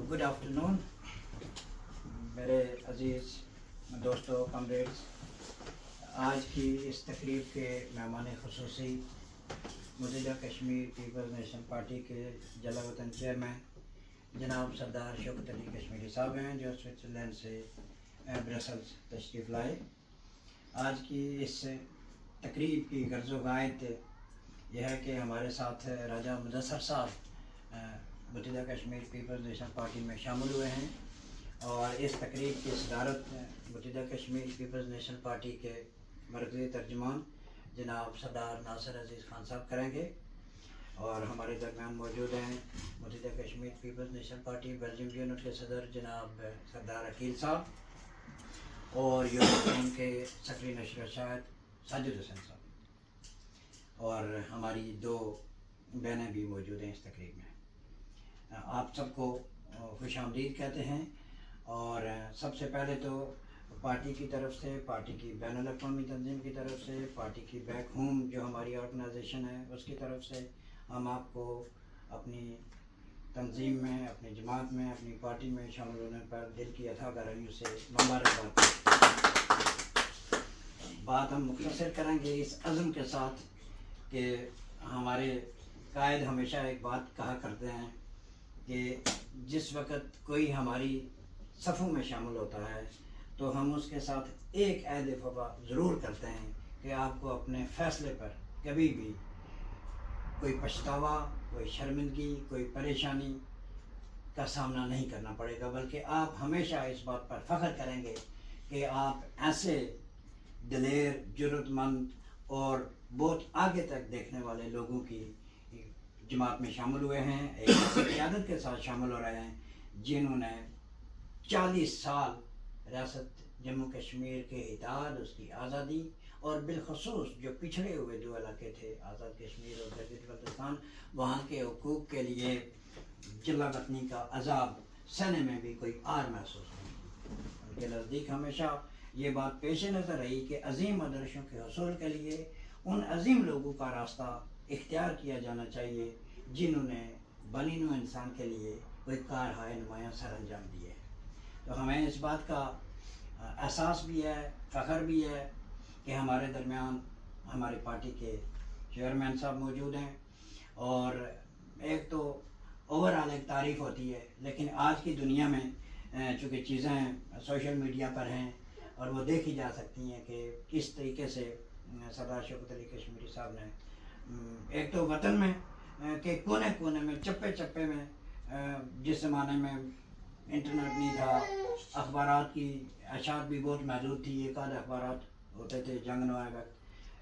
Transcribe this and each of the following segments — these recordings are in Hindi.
गुड आफ्टरनून मेरे अजीज़ दोस्तों कमरेड्स। आज की इस तकरीब के मेहमान खुसूसी मुतहिदा कश्मीर पीपल्स नेशनल पार्टी के जला वतन चेयरमैन जनाब सरदार शौकत अली कश्मीरी साहब हैं, जो स्विट्ज़रलैंड से ब्रसल्स तशरीफ़ लाए। आज की इस तकरीब की गर्ज़ व गायत यह है कि हमारे साथ राजा मुदस्सर साहब मुतहिदा कश्मीर पीपल्स नेशनल पार्टी में शामिल हुए हैं और इस तकरीब की सदारत मुतहिदा कश्मीर पीपल्स नेशनल पार्टी के मरकज़ी तर्जुमान जनाब सरदार नासिर अज़ीज़ खान साहब करेंगे। और हमारे दरमियान मौजूद हैं Muttahida Kashmir peoples national Party Belgium unit के सदर जनाब सरदार अकील साहब और यूरोपियन के सेक्रेटरी नशर साजिद हुसैन साहब, और हमारी दो बहनें भी मौजूद हैं इस तकरीब में। आप सबको खुश आमदीद कहते हैं। और सबसे पहले तो पार्टी की तरफ से, पार्टी की बैनुल अक़वामी तंजीम की तरफ से, पार्टी की बैक होम जो हमारी ऑर्गेनाइजेशन है उसकी तरफ से हम आपको अपनी तंजीम में, अपनी जमात में, अपनी पार्टी में शामिल होने पर दिल की अथाह गहराइयों से मुबारकबाद करते हैं। बात हम मुख्तसर करेंगे इस अज़्म के साथ कि हमारे कायद हमेशा एक बात कहा करते हैं कि जिस वक़्त कोई हमारी सफ़ों में शामिल होता है तो हम उसके साथ एक ऐद वफ़ा ज़रूर करते हैं कि आपको अपने फ़ैसले पर कभी भी कोई पछतावा, कोई शर्मिंदगी, कोई परेशानी का सामना नहीं करना पड़ेगा, बल्कि आप हमेशा इस बात पर फ़ख्र करेंगे कि आप ऐसे दिलेर, जुर्रतमंद और बहुत आगे तक देखने वाले लोगों की जमात में शामिल हुए हैं, एक ऐसी क़यादत के साथ शामिल हो रहे हैं जिन्होंने 40 साल रियासत जम्मू कश्मीर के इत्तेहाद, उसकी आज़ादी और बिलखसूस जो पिछड़े हुए दो इलाके थे आज़ाद कश्मीर और गिलगित बल्तिस्तान, वहाँ के हुकूक के लिए जिला वतनी का अजाब सहने में भी कोई आर महसूस नहीं। उनके नज़दीक हमेशा ये बात पेश नज़र रही कि अजीम आदर्शों के हसूल के लिए उन अजीम लोगों का रास्ता इख्तियार किया जाना चाहिए जिन्होंने बनीनो इंसान के लिए कोई कारहाय नुमायाँ सर अंजाम दिए। तो हमें इस बात का एहसास भी है, फ़ख्र भी है कि हमारे दरमियान हमारी पार्टी के चेयरमैन साहब मौजूद हैं। और एक तो ओवरऑल एक तारीफ़ होती है, लेकिन आज की दुनिया में चूँकि चीज़ें सोशल मीडिया पर हैं और वो देखी जा सकती हैं कि किस तरीके से सरदार शौकत अली कश्मीरी साहब ने एक तो वतन में के कोने कोने में, चप्पे चप्पे में, जिस ज़माने में इंटरनेट नहीं था, अखबारात की अशात भी बहुत महदूद थी, एक आध अखबारात होते थे जंग नवाए वक्त,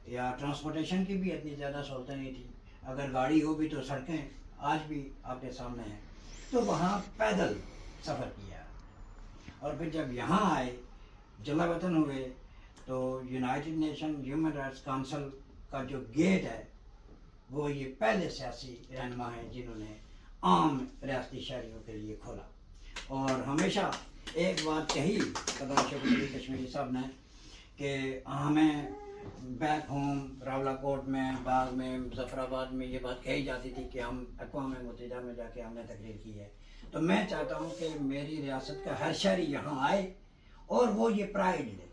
या ट्रांसपोर्टेशन की भी इतनी ज़्यादा सहूलतें नहीं थी, अगर गाड़ी हो भी तो सड़कें आज भी आपके सामने हैं, तो वहाँ पैदल सफ़र किया। और फिर जब यहाँ आए, जला वतन हुए, तो United Nation Human Rights council का जो गेट है वो ये पहले सियासी रहनुमा हैं जिन्होंने आम रियासती शहरियों के लिए खोला। और हमेशा एक बात कही सरदार शौकत अली कश्मीरी साहब ने कि हमें बैक होम रावलाकोट में, बाग में, मुजफ्फराबाद में ये बात कही जाती थी कि हम अक़वाम मुत्तहिदा में जाके हमने तकरीर की है। तो मैं चाहता हूँ कि मेरी रियासत का हर शहरी यहाँ आए और वो ये प्राइड ले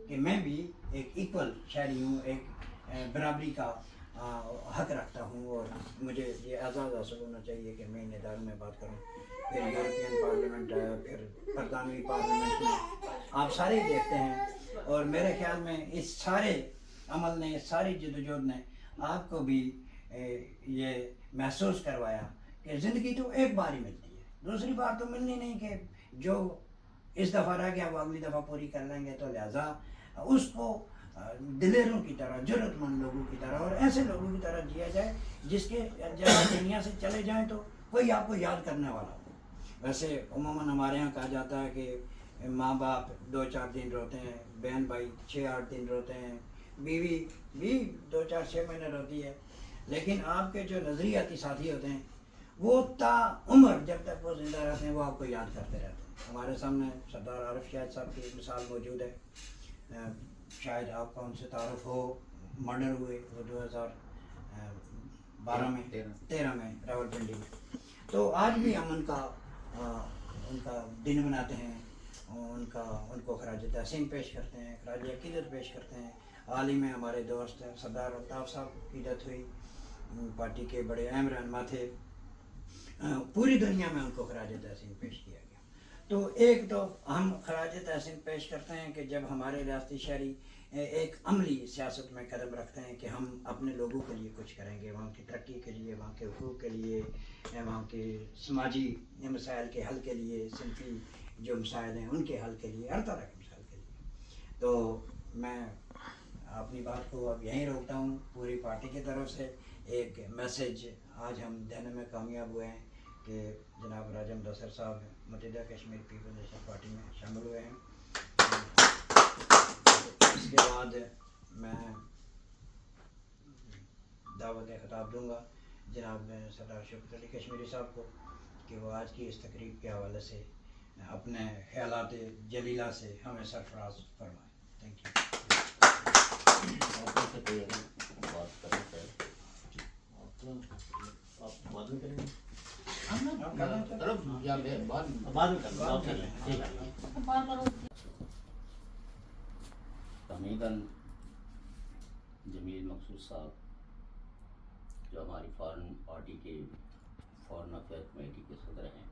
कि मैं भी एक इक्वल शहरी हूँ, एक बराबरी का हक रखता हूँ और मुझे ये एजाज़ हासिल होना चाहिए कि मैं इन इदारों में बात करूँ। फिर यूरोपियन पार्लियामेंट है, फिर बरतानवी पार्लियामेंट में आप सारे ही देखते हैं। और मेरे ख्याल में इस सारे अमल ने, इस सारी जदोजहद ने आपको भी ये महसूस करवाया कि ज़िंदगी तो एक बार ही मिलती है, दूसरी बार तो मिलनी नहीं, कि जो इस दफ़ा रह गया वो अगली दफ़ा पूरी कर लेंगे। तो लिहाजा उसको दिलेरों की तरह, ज़रूरतमंद लोगों की तरह और ऐसे लोगों की तरह जिया जाए जिसके जब दुनिया से चले जाएं तो कोई आपको याद करने वाला हो। वैसे उमूमन हमारे यहाँ कहा जाता है कि माँ बाप 2-4 दिन रोते हैं, बहन भाई 6-8 दिन रोते हैं, बीवी भी 2-4-6 महीने रोती है, लेकिन आपके जो नज़रियाती साथी होते हैं वो ताउम्र जब तक वो ज़िंदा रहते हैं वो आपको याद करते रहते हैं। हमारे सामने सरदार आरिफ शाहिद साहब की मिसाल मौजूद है, शायद आपका उनसे तारुफ हो, मर्डर हुए वो 2013 में रावलपिंडी में। तो आज भी अमन का उनका दिन मनाते हैं, उनको खराज तहसीन पेश करते हैं, खराज अकीदत पेश करते हैं। हाल ही में हमारे दोस्त सरदार अल्ताफ़ साहब की डेथ हुई, पार्टी के बड़े अहम रहनुमा थे। पूरी दुनिया में उनको खराज तहसीन पेश किया गया। तो एक तो हम खराज तहसीन पेश करते हैं कि जब हमारे रियासती शहरी एक अमली सियासत में कदम रखते हैं कि हम अपने लोगों के लिए कुछ करेंगे, वहाँ की तरक्की के लिए, वहाँ के हुकूक़ के लिए, वहाँ के समाजी मसाइल के हल के लिए, सिंफी जो मसाइल हैं उनके हल के लिए, हर तरह के मसाइल के लिए। तो मैं अपनी बात को अब यहीं रोकता हूँ। पूरी पार्टी की तरफ से एक मैसेज आज हम देने में कामयाब हुए हैं कि जनाब राजा मुदस्सिर साहब मुत्तहिदा कश्मीर पीपल्स नेशनल पार्टी में शामिल हुए हैं। इसके बाद मैं दावत खिताब दूँगा जनाब सरदार शौकत अली कश्मीरी साहब को कि वो आज की इस तकरीब के हवाले से अपने ख्यालात जलीला से हमें सरफराज फरमाएँ। Thank you. तहमीदन जमील मकसूद साहब जो हमारी फ़ॉरेन पार्टी के फ़ॉरेन अफेयर कमेटी के सदर हैं,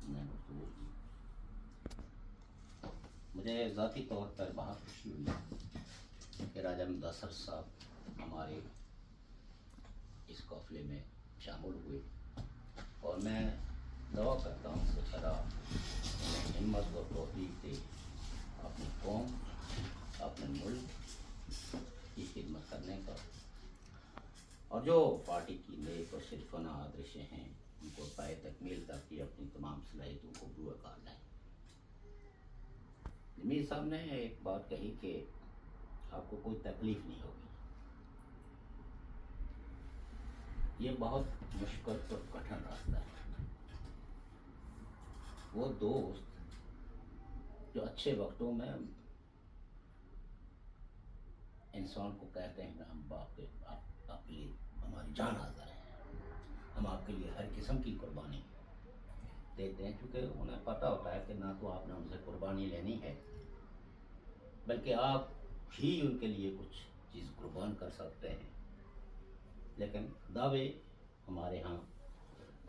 उन्होंने गुफ्तगू की। मुझे ज़ाती तौर पर बहुत खुशी हुई कि राजा मुदस्सिर साहब हमारे इस काफ़िले में शामिल हुए, और मैं दुआ करता हूँ कि खुदा उन्हें हिम्मत और तौफ़ीक़ दे अपनी कौम, अपने मुल्क की खिदमत करने का, और जो पार्टी की नेक और शरीफाना आदर्शें हैं उनको पाए तकमील करके अपनी तमाम सलाहियतों को बुआ कर लें। जमील साहब ने एक बात कही कि आपको कोई तकलीफ़ नहीं होगी। ये बहुत मुश्किल और कठिन रास्ता है। वो दोस्त जो अच्छे वक्तों में इंसान को कहते हैं कि हम आपके लिए हमारी जान हाज़िर है, हम आपके लिए हर किस्म की कुर्बानी देते हैं, क्योंकि उन्हें पता होता है कि ना तो आपने उनसे कुर्बानी लेनी है, बल्कि आप ही उनके लिए कुछ चीज़ कुर्बान कर सकते हैं। लेकिन दावे हमारे यहाँ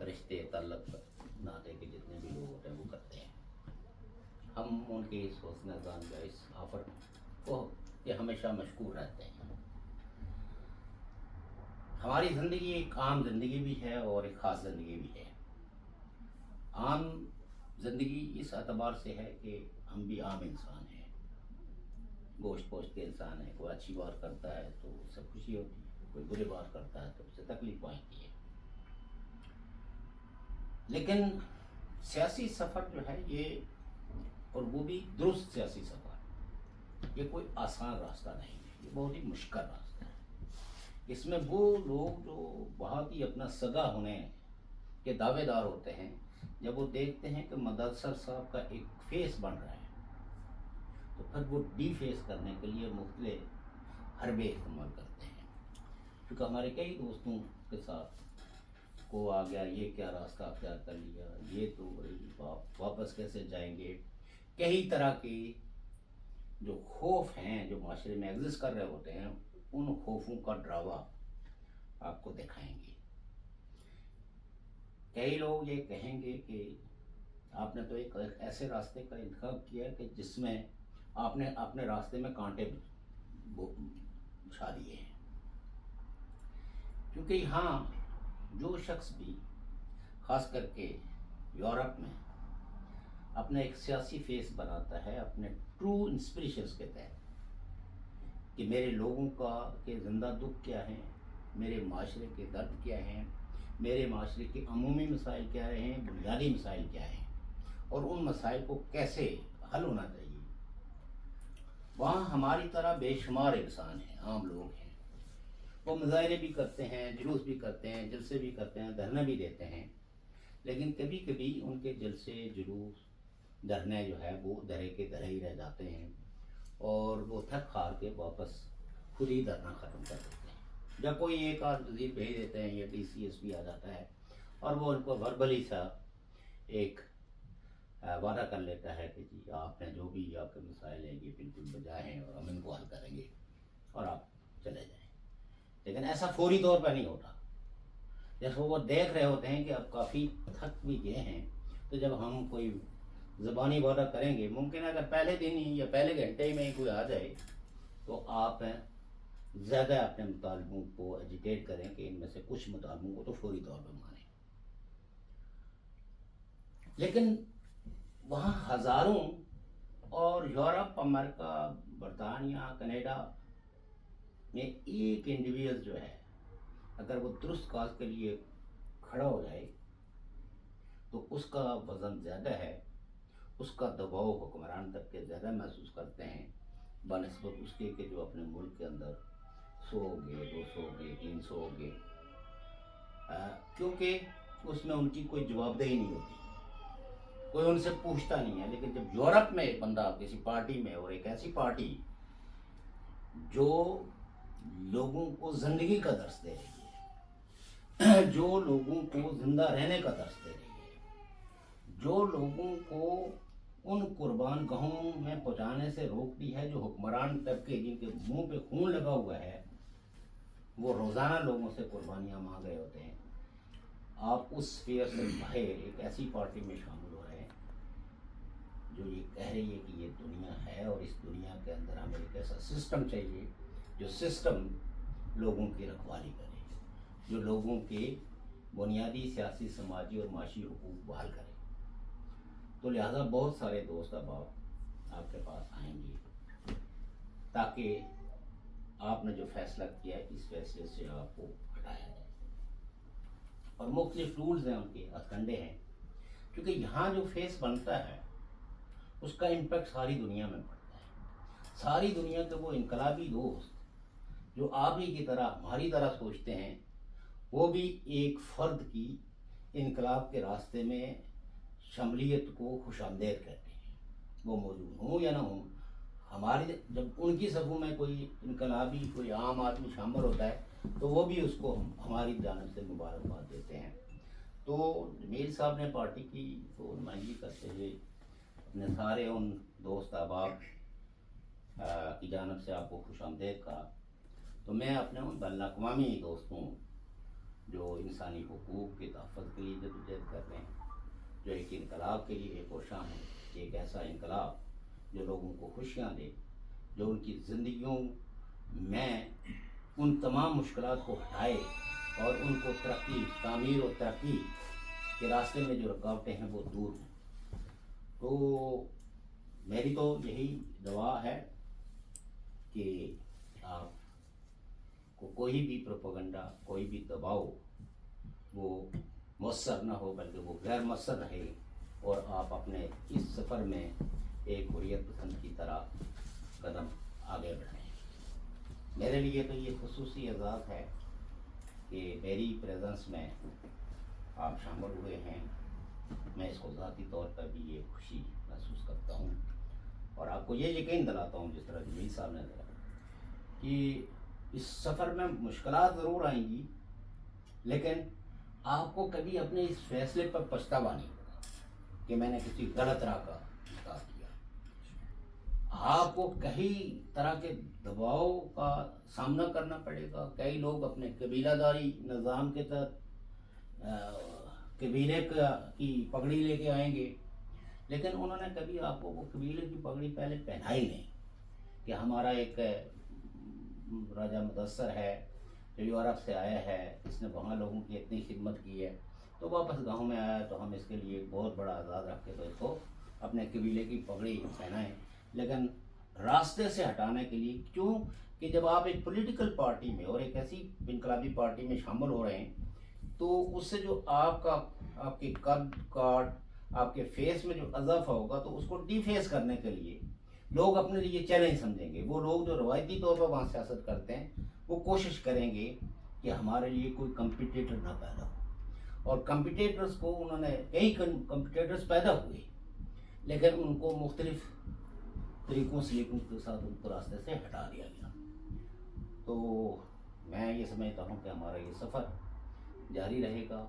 रिश्ते ताल्लुक़ नाते के जितने भी लोग होते हैं वो करते हैं। हम उनके इस हुस्न ज़ान का, इस ऑफ़र को ये हमेशा मशकूर रहते हैं। हमारी ज़िंदगी एक आम ज़िंदगी भी है और एक ख़ास ज़िंदगी भी है। आम ज़िंदगी इस एतबार से है कि हम भी आम इंसान हैं, गोश्त पोश्त के इंसान हैं। कोई अच्छी बात करता है तो उससे खुशी होती है, कोई बुरी बात करता है तो उससे तकलीफ पहुँचती है। लेकिन सियासी सफ़र जो है ये, और वो भी दुरुस्त सियासी सफ़र, ये कोई आसान रास्ता नहीं है, ये बहुत ही मुश्किल रास्ता है। इसमें वो लोग जो बहुत ही अपना सगा होने के दावेदार होते हैं, जब वो देखते हैं कि मुदस्सिर साहब का एक फेस बन रहा है तो फिर वो डी फेस करने के लिए मुख्तलिफ हरबे इस्तेमाल करते हैं। क्योंकि हमारे कई दोस्तों के साथ को आ गया, ये क्या रास्ता अख्तियार कर लिया, ये तो वापस कैसे जाएंगे, कई तरह के जो खौफ हैं जो माशरे में एग्जिस्ट कर रहे होते हैं, उन खौफों का ड्रावा आपको दिखाएंगे। कई लोग ये कहेंगे कि आपने तो एक ऐसे रास्ते का इंतखाब किया कि जिसमें आपने अपने रास्ते में कांटे बिछा दिए हैं। क्योंकि यहाँ जो शख्स भी ख़ास करके यूरोप में अपना एक सियासी फेस बनाता है अपने ट्रू इंस्पिरेशंस के तहत कि मेरे लोगों का के ज़िंदा दुख क्या हैं, मेरे माशरे के दर्द क्या हैं, मेरे माशरे के अमूमी मसाइल क्या हैं, बुनियादी मसाइल क्या हैं, और उन मसाइल को कैसे हल होना चाहिए। वहाँ हमारी तरह बेशुमार इंसान हैं, आम लोग हैं, वो मुजाहरे भी करते हैं, जुलूस भी करते हैं, जलसे भी करते हैं, धरने भी देते हैं, लेकिन कभी कभी उनके जलसे, जुलूस, धरने जो है वो धरे के धरे ही रह जाते हैं, और वो थक हार के वापस खुद ही धरना ख़त्म कर देते हैं। या कोई एक आध वज़ीर भेज देते हैं या DCSP आ जाता है और वो उनको वर्बली सा एक वादा कर लेता है कि जी आपने जो भी आपके मसाइल हैं ये बिल्कुल बजाय हैं और हम इनको हल करेंगे और आप चले जाएं। लेकिन ऐसा फौरी तौर पर नहीं होता। जैसे वो देख रहे होते हैं कि अब काफ़ी थक भी गए हैं, तो जब हम कोई ज़बानी वादा करेंगे, मुमकिन है अगर पहले दिन ही या पहले घंटे ही में ही कोई आ जाए तो आप ज़्यादा अपने मुतालबों को एजिटेट करें कि इनमें से कुछ मुतालबों को तो फौरी तौर पर मानें। लेकिन वहाँ हज़ारों, और यूरोप, अमेरिका, बरतानिया, कनाडा में एक इंडिविजुअल जो है अगर वो दुरुस्त काज के लिए खड़ा हो जाए तो उसका वज़न ज़्यादा है, उसका दबाव हुक्मरान तबके ज़्यादा महसूस करते हैं बनस्बत उसके कि जो अपने मुल्क के अंदर 100 हो गए, 200 हो गए, 300 हो गए, क्योंकि उसमें उनकी कोई जवाबदेही नहीं होती, कोई उनसे पूछता नहीं है। लेकिन जब यूरोप में एक बंदा किसी पार्टी में, और एक ऐसी पार्टी जो लोगों को ज़िंदगी का दर्स दे रही है, जो लोगों को ज़िंदा रहने का दर्स दे रही है, जो लोगों को उन कुर्बान गाहों में पहुँचाने से रोकती है, जो हुक्मरान तबके जिनके मुंह पे खून लगा हुआ है, वो रोज़ाना लोगों से कुर्बानियाँ मांग रहे होते हैं। आप उस फेयर से बाहर एक ऐसी पार्टी में शामिल हो रहे हैं जो ये कह रही है कि ये दुनिया है और इस दुनिया के अंदर हमें एक ऐसा सिस्टम चाहिए जो सिस्टम लोगों की रखवाली करे, जो लोगों के बुनियादी सियासी, समाजी और माशी हुकूक बहाल करे। तो लिहाजा बहुत सारे दोस्त अब आपके पास आएंगे ताकि आपने जो फैसला किया है इस फैसले से आपको हटाया जाए। और मुख्तलिफ टूल्स हैं, उनके हथकंडे हैं, क्योंकि यहाँ जो फेस बनता है उसका इम्पेक्ट सारी दुनिया में पड़ता है। सारी दुनिया के वो इनकलाबी दोस्त जो आप ही की तरह, हमारी तरह सोचते हैं, वो भी एक फ़र्द की इनकलाब के रास्ते में शमूलियत को खुशामदेद करते हैं, वो मौजूद हों या ना हों। हमारे जब उनकी सफ़ों में कोई इनकलाबी, कोई आम आदमी शामिल होता है तो वो भी उसको हमारी जानिब से मुबारकबाद देते हैं। तो मीर साहब ने पार्टी की तो नुमाइंदगी करते हुए अपने सारे उन दोस्त अहबाब की जानिब से आपको खुशामदेद कहा। तो मैं अपने उन बैनुल-अक़वामी दोस्तों जो इंसानी हुकूक के तहफ़्फ़ुज़ के लिए जदोजहद कर रहे हैं, जो एक इनकलाब के लिए कोशां हैं, एक ऐसा इनकलाब जो लोगों को खुशियाँ दे, जो उनकी ज़िंदगियों में उन तमाम मुश्किलात को हटाए और उनको तरक्की, तामीर और तरक्की के रास्ते में जो रुकावटें हैं वो दूर हों। तो मेरी तो यही दुआ है कि आपको कोई भी प्रोपेगेंडा, कोई भी दबाव वो मुअस्सर न हो, बल्कि वो गैर मुअस्सर रहे और आप अपने इस सफ़र में एक हुर्रियत पसंद की तरह कदम आगे बढ़ाएं। मेरे लिए तो ये खुसूसी एजाज़ है कि मेरी प्रेजेंस में आप शामिल हुए हैं। मैं इसको ज़ाती तौर पर भी ये खुशी महसूस करता हूँ और आपको ये यकीन दिलाता हूँ, जिस तरह जमील साहब ने दिलाया, कि इस सफ़र में मुश्किलात ज़रूर आएंगी, लेकिन आपको कभी अपने इस फैसले पर पछतावा नहीं होगा कि मैंने किसी गलत राह का इंतखाब किया। आपको कई तरह के दबाव का सामना करना पड़ेगा। कई लोग अपने कबीलादारी निज़ाम के तहत कबीले की पगड़ी लेके आएंगे, लेकिन उन्होंने कभी आपको वो कबीले की पगड़ी पहले पहनाई नहीं। कि हमारा एक राजा मुदस्सर है जो यूरोप से आया है, इसने वहाँ लोगों की इतनी खिदमत की है, तो वापस गाँव में आया तो हम इसके लिए बहुत बड़ा आज़ाद रख के तो इसको अपने कबीले की पगड़ी पहनाएं। लेकिन रास्ते से हटाने के लिए, क्यों कि जब आप एक पॉलिटिकल पार्टी में और एक ऐसी इनकलाबी पार्टी में शामिल हो रहे हैं तो उससे जो आपके कद काट, आपके फेस में जो इजाफा होगा, तो उसको डिफेस करने के लिए लोग अपने लिए चैलेंज समझेंगे। वो लोग जो रवायती तौर पर वहाँ सियासत करते हैं वो कोशिश करेंगे कि हमारे लिए कोई कंपटीटर ना पैदा हो, और कंपटीटर्स को उन्होंने कई कंपटीटर्स पैदा हुए, लेकिन उनको मुख्तलिफ तरीक़ों सलीकों के साथ उनको रास्ते से हटा दिया गया। तो मैं ये समझता हूँ कि हमारा ये सफ़र जारी रहेगा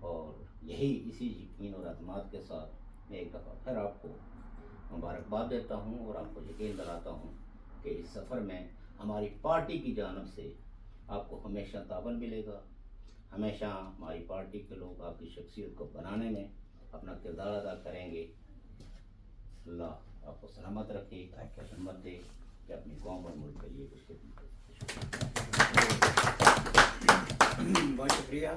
और यही इसी यकीन और अतमाद के साथ मैं एक दफ़ा फिर आपको मुबारकबाद देता हूँ और आपको यकीन दिलाता हूँ कि इस सफ़र में हमारी पार्टी की जानब से आपको हमेशा ताबन मिलेगा। हमेशा हमारी पार्टी के लोग आपकी शख्सियत को बनाने में अपना किरदार अदा करेंगे। अल्लाह आपको सलामत रखे, आपको हिम्मत दे कि अपनी कौम और मुल्क के लिए कुछ खिदमत करें। बहुत शुक्रिया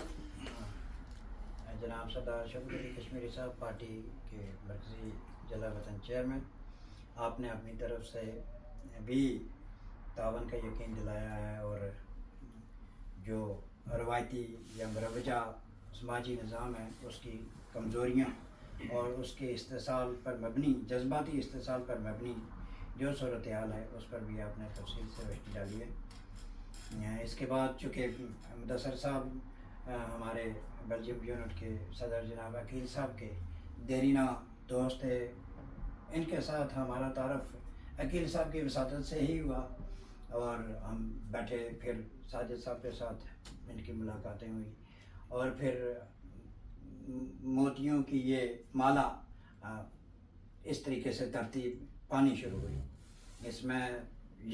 जनाब सरदार शौकत अली कश्मीरी साहब, पार्टी के मरकज़ी जिला वतन चेयरमैन। आपने अपनी तरफ से भी तावन का यकीन दिलाया है और जो रवायती या मरवजा समाजी निज़ाम है उसकी कमज़ोरियाँ और उसके इस्तेसाल पर मबनी, जज्बाती इस्तेसाल पर मबनी जो सूरत हाल है उस पर भी आपने तफसील से रोशनी डाली है। इसके बाद चूँकि मुदस्सर साहब हमारे बेल्जियम यूनिट के सदर जनाब अकील साहब के देरीना दोस्त थे, इनके साथ हमारा तारफ़ अकील साहब की वसातत से ही हुआ और हम बैठे, फिर साजिद साहब के साथ इनकी मुलाकातें हुई और फिर मोतियों की ये माला इस तरीके से तरतीब पानी शुरू हुई। इसमें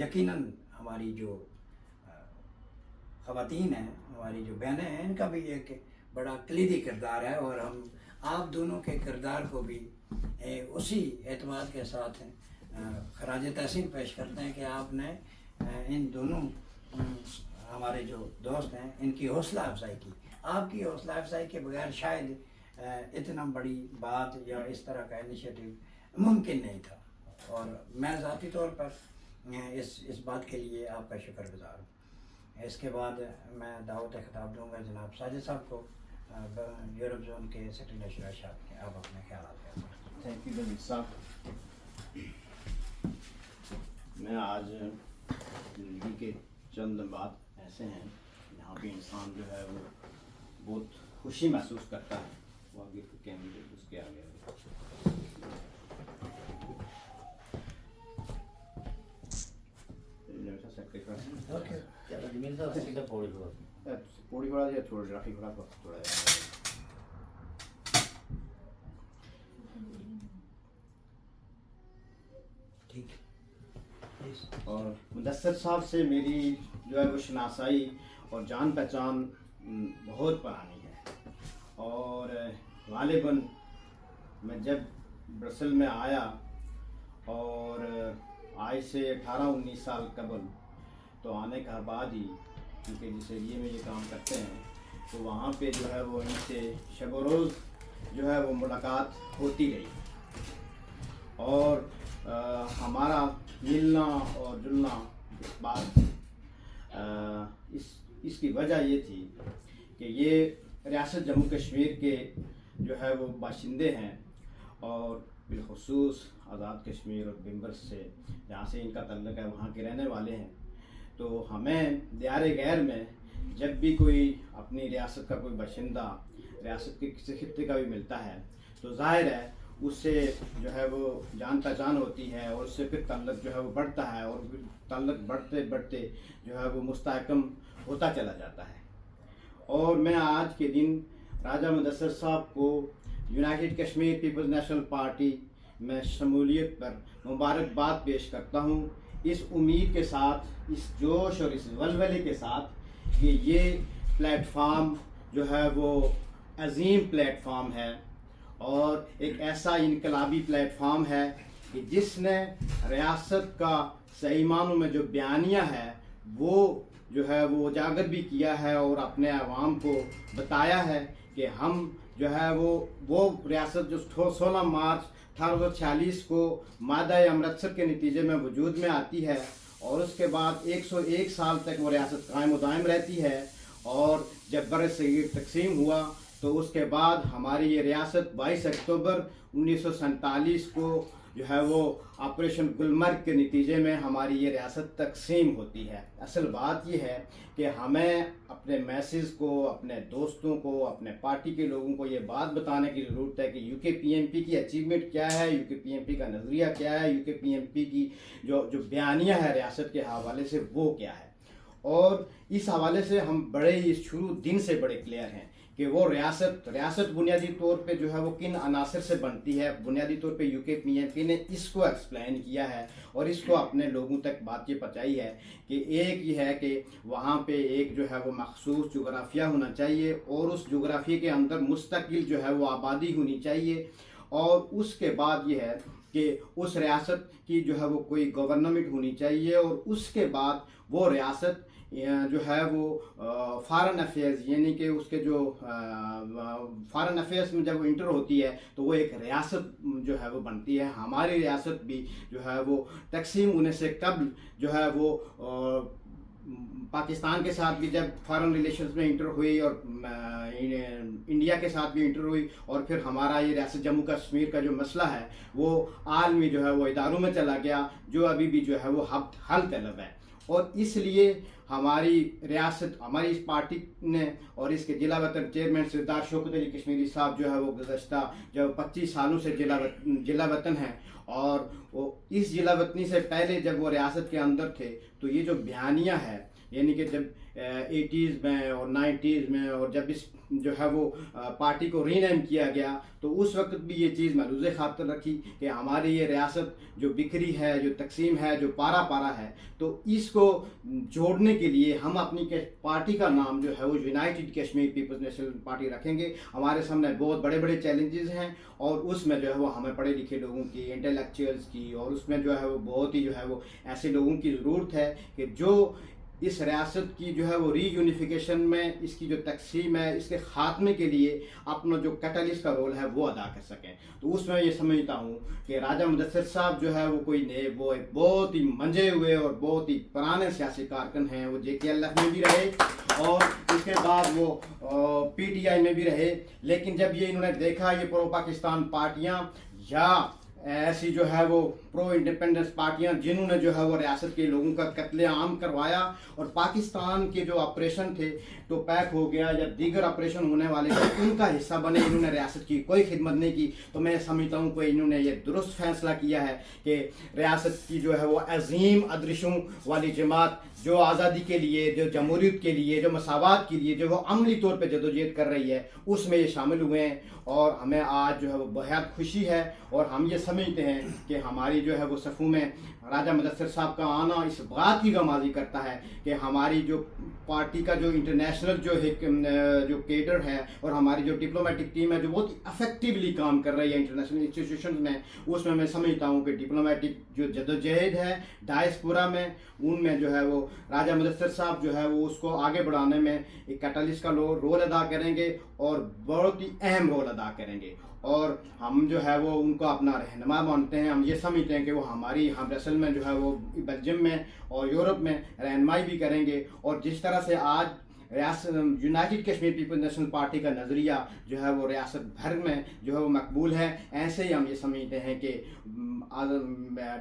यकीनन हमारी जो ख़वातीन हैं, हमारी जो बहनें हैं, इनका भी एक बड़ा कलीदी किरदार है और हम आप दोनों के किरदार को भी उसी एतमाद के साथ खराज तहसीन पेश करते हैं कि आपने इन दोनों हमारे जो दोस्त हैं इनकी हौसला अफजाई की। आपकी हौसला अफजाई के बगैर शायद इतना बड़ी बात या इस तरह का इनिशिएटिव मुमकिन नहीं था और मैं ज़ाती तौर पर इस बात के लिए आपका शुक्रगुजार हूँ। इसके बाद मैं दावत खिताब दूँगा जनाब साजिद साहब को, यूरोप जोन के सेक्रेटरी नेशनल साहब के। आप अपने ख्याल आते हैं। थैंक यू दलील साहब। मैं आज ज़िंदगी के चंद बात ऐसे हैं यहाँ पे इंसान जो है वो बहुत खुशी महसूस करता है। वो आगे कैमरे उसके आगे ओके जमीन साहब सीधा पौड़ी थोड़ा या छोड़ राफी थोड़ा ठीक। और मुदस्सर साहब से मेरी जो है वो शनासाई और जान पहचान बहुत पुरानी है और गालिबन मैं जब ब्रसल में आया और आज से 18-19 साल कबल तो आने का बाद ही, क्योंकि जिस एरिए में ये काम करते हैं तो वहाँ पे जो है वो इनसे शब रोज़ जो है वो मुलाकात होती रही और हमारा मिलना और जुलना इस बात इसकी वजह ये थी कि ये रियासत जम्मू कश्मीर के जो है वो बाशिंदे हैं और बिलखुसूस आज़ाद कश्मीर और बिम्बर्स से जहाँ से इनका तल्लुक़ है वहाँ के रहने वाले हैं। तो हमें दियार गैर में जब भी कोई अपनी रियासत का कोई बाशिंदा रियासत के किसी खित्ते का भी मिलता है तो जाहिर है उससे जो है वो जान पहचान होती है और उससे फिर तल्लुक़ जो है वो बढ़ता है और फिर तल्लुक़ बढ़ते बढ़ते जो है वो मुस्तहकम होता चला जाता है। और मैं आज के दिन राजा मुदस्सर साहब को United Kashmir peoples national party में शमूलियत पर मुबारकबाद पेश करता हूँ, इस उम्मीद के साथ, इस जोश और इस वलवले के साथ कि ये प्लेटफार्म जो है वो अजीम प्लेटफार्म है और एक ऐसा इनकलाबी प्लेटफार्म है कि जिसने रियासत का सही मानों में जो बयानिया है वो जो है वो उजागर भी किया है और अपने अवाम को बताया है कि हम जो है वो रियासत जो 16 मार्च 1846 को मादा अमृतसर के नतीजे में वजूद में आती है और उसके बाद 101 साल तक वो रियासत कायम दायम रहती है और जब बर-ए-सगीर तकसीम हुआ तो उसके बाद हमारी ये रियासत 22 अक्टूबर 1947 को जो है वो ऑपरेशन गुलमर्ग के नतीजे में हमारी ये रियासत तकसीम होती है। असल बात ये है कि हमें अपने मैसेज को, अपने दोस्तों को, अपने पार्टी के लोगों को ये बात बताने की ज़रूरत है कि यूकेपीएमपी की अचीवमेंट क्या है, यूकेपीएमपी का नज़रिया क्या है, यूकेपीएमपी की जो बयानिया है रियासत के हवाले से वो क्या है। और इस हवाले से हम बड़े ही शुरू दिन से बड़े क्लियर हैं कि वो रियासत बुनियादी तौर पे जो है वो किन अनासर से बनती है। बुनियादी तौर पे UKPNP ने इसको एक्सप्लेन किया है और इसको अपने लोगों तक बात ये पहुँचाई है कि एक ये है कि वहाँ पे एक जो है वो मखसूस जोग्राफिया होना चाहिए और उस जोग्राफिया के अंदर मुस्तकिल जो है वो आबादी होनी चाहिए, और उसके बाद ये है कि उस रियासत की जो है वो कोई गवर्नमेंट होनी चाहिए, और उसके बाद वो रियासत जो है वो फॉरेन अफेयर्स यानी कि उसके जो फॉरेन अफेयर्स में जब वो इंटर होती है तो वो एक रियासत जो है वो बनती है। हमारी रियासत भी जो है वो तकसीम होने से कबल जो है वो पाकिस्तान के साथ भी जब फॉरेन रिलेशंस में इंटर हुई और इंडिया के साथ भी इंटर हुई, और फिर हमारा ये रियासत जम्मू कश्मीर का जो मसला है वो आलमी जो है वो इदारों में चला गया, जो अभी भी जो है वो हल तलब है। और इसलिए हमारी रियासत, हमारी इस पार्टी ने और इसके जिला वतन चेयरमैन सरदार शौकत अली कश्मीरी साहब जो है वो गुज़श्ता जो 25 सालों से जिला वतन है, और वो इस जिला वतनी से पहले जब वो रियासत के अंदर थे तो ये जो बयानिया है यानी कि जब 80s में और 90s में और जब इस जो है वो पार्टी को रीनेम किया गया तो उस वक्त भी ये चीज़ महरूज़ खातर रखी कि हमारी ये रियासत जो बिखरी है, जो तकसीम है, जो पारा पारा है, तो इसको जोड़ने के लिए हम अपनी पार्टी का नाम जो है वो United Kashmir peoples national party रखेंगे। हमारे सामने बहुत बड़े बड़े चैलेंजेस हैं और उसमें जो है वो हमें पढ़े लिखे लोगों की, इंटेलेक्चुअल्स की, और उसमें जो है वो बहुत ही जो है वो ऐसे लोगों की ज़रूरत है कि जो इस रियासत की जो है वो रीयूनिफिकेशन में, इसकी जो तकसीम है, इसके ख़ात्मे के लिए अपना जो कैटलिस्ट का रोल है वो अदा कर सकें। तो उसमें ये समझता हूँ कि राजा मुदस्सिर साहब जो है वो कोई नए, वो एक बहुत ही मंजे हुए और बहुत ही पुराने सियासी कारकुन हैं। वो JKLF में भी रहे और उसके बाद वो PTI में भी रहे, लेकिन जब ये इन्होंने देखा ये प्रो पाकिस्तान पार्टियाँ या ऐसी जो है वो प्रो इंडिपेंडेंस पार्टियां जिन्होंने जो है वो रियासत के लोगों का कत्लेआम करवाया और पाकिस्तान के जो ऑपरेशन थे तो पैक हो गया या दीगर ऑपरेशन होने वाले थे उनका हिस्सा बने, इन्होंने रियासत की कोई खिदमत नहीं की, तो मैं समझता हूँ कि इन्होंने ये दुरुस्त फैसला किया है कि रियासत की जो है वो अजीम अदृशों वाली जमात जो आज़ादी के लिए, जो जमहूरियत के लिए, जो मसावात के लिए जो वो अमली तौर पे जदोजहद कर रही है उसमें ये शामिल हुए हैं। और हमें आज जो है वो बेहद खुशी है और हम ये समझते हैं कि हमारी जो है वो सफ़ों में राजा मुदस्सिर साहब का आना इस बात की गमाजी करता है कि हमारी जो पार्टी का जो इंटरनेशनल जो केडर है और हमारी जो डिप्लोमेटिक टीम है जो बहुत अफेक्टिवली काम कर रही है इंटरनेशनल इंस्टीट्यूशन में, उसमें मैं समझता हूँ कि डिप्लोमेटिक जो जदोजहद है डायस्पोरा में, उनमें जो है वो राजा मुदस्सिर साहब जो है वो उसको आगे बढ़ाने में एक कैटलिस्ट का रोल अदा करेंगे और बहुत ही अहम रोल अदा करेंगे। और हम जो है वो उनको अपना रहनुमा मानते हैं। हम ये समझते हैं कि वो हमारी हम असल में जो है वो बेल्जियम में और यूरोप में रहनुमाई भी करेंगे। और जिस तरह से आज United Kashmir peoples national party का नज़रिया जो है वो रियासत भर में जो है वो मकबूल है, ऐसे ही हम ये समझते हैं कि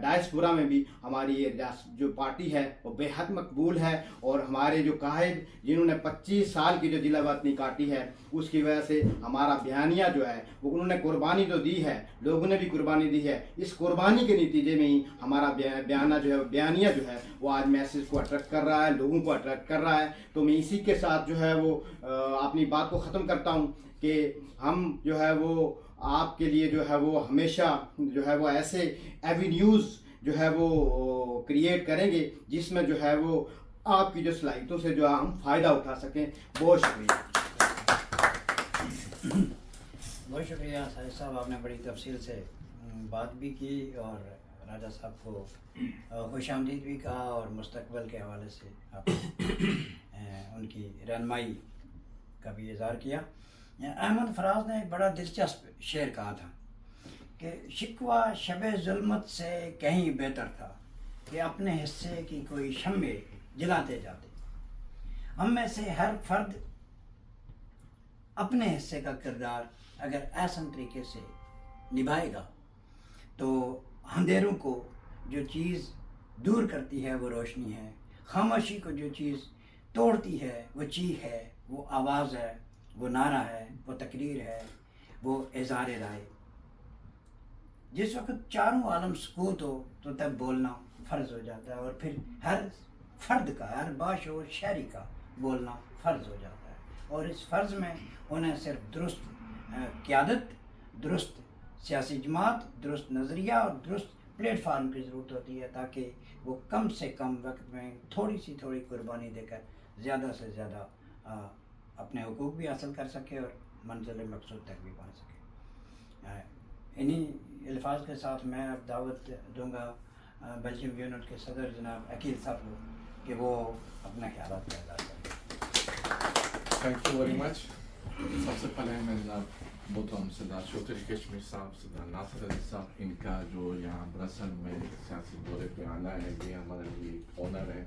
डायस्पोरा में भी हमारी ये जो पार्टी है वो बेहद मकबूल है। और हमारे जो कायद जिन्होंने 25 साल की जो जिला वतनी काटी है उसकी वजह से हमारा बयानिया जो है वो उन्होंने कुर्बानी तो दी है, लोगों ने भी कुर्बानी दी है, इस कुर्बानी के नतीजे में ही हमारा बयानिया जो है वो आज मैसेज को अट्रैक्ट कर रहा है, लोगों को अट्रैक्ट कर रहा है। तो मैं इसी के साथ जो है वो अपनी बात को ख़त्म करता हूँ कि हम जो है वो आपके लिए जो है वो हमेशा जो है वो ऐसे एवेन्यूज़ जो है वो क्रिएट करेंगे जिसमें जो है वो आपकी जो सलाहियतों से जो हम फ़ायदा उठा सकें। बहुत शुक्रिया। बहुत शुक्रिया साहिब साहब, आपने बड़ी तफसील से बात भी की और राजा साहब को खुशामदीद भी कहा और मुस्तकबिल के हवाले से आपने उनकी रहनुमाई का भी इज़हार किया। अहमद फराज ने एक बड़ा दिलचस्प शेर कहा था कि शिकवा शब जुल्मत से कहीं बेहतर था कि अपने हिस्से की कोई शम्मे जलाते जाते। हम में से हर फर्द अपने हिस्से का किरदार अगर ऐसा तरीके से निभाएगा तो अंधेरों को जो चीज़ दूर करती है वो रोशनी है, खामोशी को जो चीज़ तोड़ती है वो चीख है, वो आवाज़ है, वो नारा है, वो तकरीर है, वो इज़हार राय। जिस वक्त चारों आलम सुकूत हो तो तब बोलना फ़र्ज़ हो जाता है और फिर हर फर्द का, हर बाशऊर शहरी का बोलना फ़र्ज़ हो जाता है। और इस फ़र्ज़ में उन्हें सिर्फ दुरुस्त क़यादत, दुरुस्त सियासी जमात, दुरुस्त नज़रिया और दुरुस्त प्लेटफार्म की ज़रूरत होती है, ताकि वो कम से कम वक्त में थोड़ी कुर्बानी देकर ज़्यादा से ज़्यादा अपने हुकूक भी हासिल कर सके और मंजिल मकसूद तक भी पहुँच सके। इन्हीं अल्फाज के साथ मैं अब दावत दूँगा बेल्जियम यूनिट के सदर जनाब अकील साहब को कि वो अपना ख्याल का इज़हार करें। Thank you very much. सबसे पहले मैं जनाब मोहतरम सरदार चौधरी कश्मीर साहब, सरदार नासिर अली साहब, इनका जो यहाँ ब्रसल में सियासी दौरे पे आना है, ये हमारे लिए एक ऑनर है।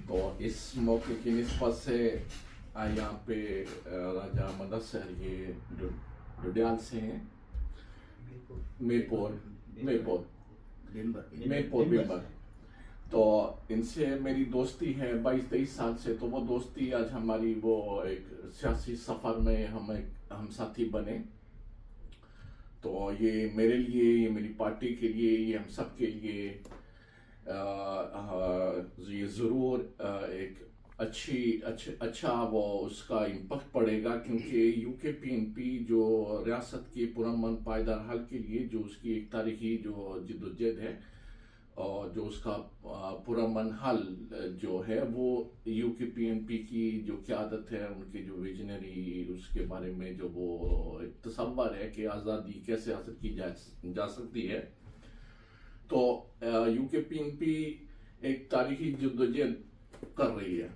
तो इस मौके की निस्बत से यहाँ पे राजा मुदस्सिर ये डुडियाल से हैं, मीरपुर बिम्बर। तो इनसे मेरी दोस्ती है 22-23 साल से। तो वो दोस्ती आज हमारी वो एक सियासी सफ़र में हम साथी बने। तो ये मेरे लिए, ये मेरी पार्टी के लिए, ये हम सब के लिए ये ज़रूर एक अच्छा वो उसका इम्पैक्ट पड़ेगा, क्योंकि UKPNP जो रियासत की पुरअमन पायदार हल के लिए जो उसकी एक तारीखी जो जिद्दोजहद है और जो उसका पुरअमन हल जो है वो UKPNP की जो क़यादत है, उनके जो विजनरी उसके बारे में जो वो एक तसव्वुर है कि आज़ादी कैसे हासिल की जा सकती है। तो UKPNP एक तारीखी जद्दोजहद कर रही है।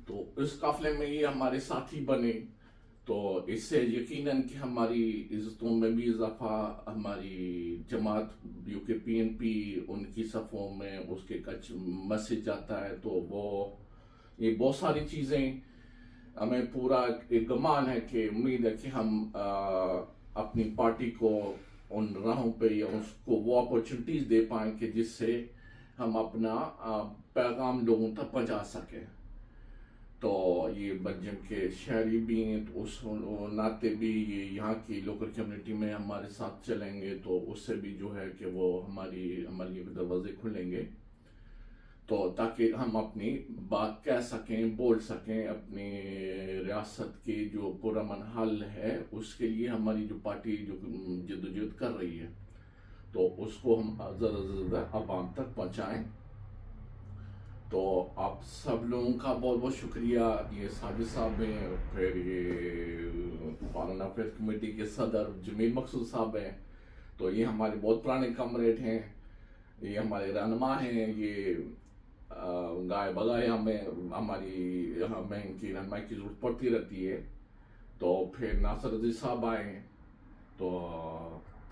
तो इस काफ़िले में ये हमारे साथी बने, तो इससे यकीनन कि हमारी इज़्ज़तों में भी इजाफा, हमारी जमात UKPNP उनकी सफ़ों में उसके कच मैसेज जाता है। तो वो ये बहुत सारी चीज़ें हमें पूरा एक गुमान है कि उम्मीद है कि हम अपनी पार्टी को उन राहों पे या उसको वो अपॉर्चुनिटीज़ दे पाएँ कि जिससे हम अपना पैगाम लोगों तक पहुँचा सकें। तो ये बेल्जियम के शहरी भी हैं, तो उस नाते भी ये यहाँ की लोकल कम्युनिटी में हमारे साथ चलेंगे, तो उससे भी जो है कि वो हमारी दरवाजे खुलेंगे, तो ताकि हम अपनी बात कह सकें, बोल सकें। अपनी रियासत की जो पुरअमन हल है उसके लिए हमारी जो पार्टी जो जद्दोजहद कर रही है, तो उसको हम ज़्यादा से ज़्यादा आवाम तक पहुँचाएँ। तो आप सब लोगों का बहुत बहुत शुक्रिया। ये साजिद साहब हैं, फिर ये फॉरेन अफेयर कमेटी के सदर जमील मकसूद साहब हैं, तो ये हमारे बहुत पुराने कमरेड हैं, ये हमारे रहनुमा हैं। ये गाय बगाए हमें इनकी रहनुमाई की ज़रूरत पड़ती रहती है। तो फिर नासिर अली साहब आए, तो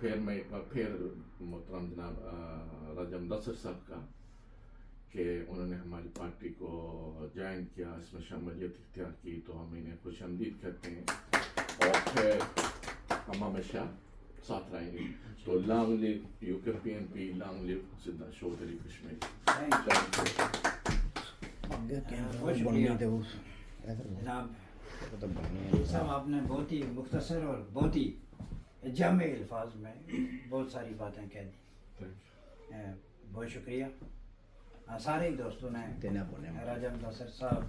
फिर मोहतरम जनाब राजा मुदस्सिर साहब का कि उन्होंने हमारी पार्टी को ज्वाइन किया, इसमें शमूलियत इख्तियार की, तो हम इन्हें खुशामदीद करते हैं और फिर हम हमेशा साथ रहेंगे। तो long live UKPNP, long live Sardar Chaudhry Kashmir. जनाब साहब, आपने बहुत ही मुख्तसर और बहुत ही जामे अल्फाज में बहुत सारी बातें कह दी। बहुत शुक्रिया। सारे ही दोस्तों ने राजा मुदस्सिर साहब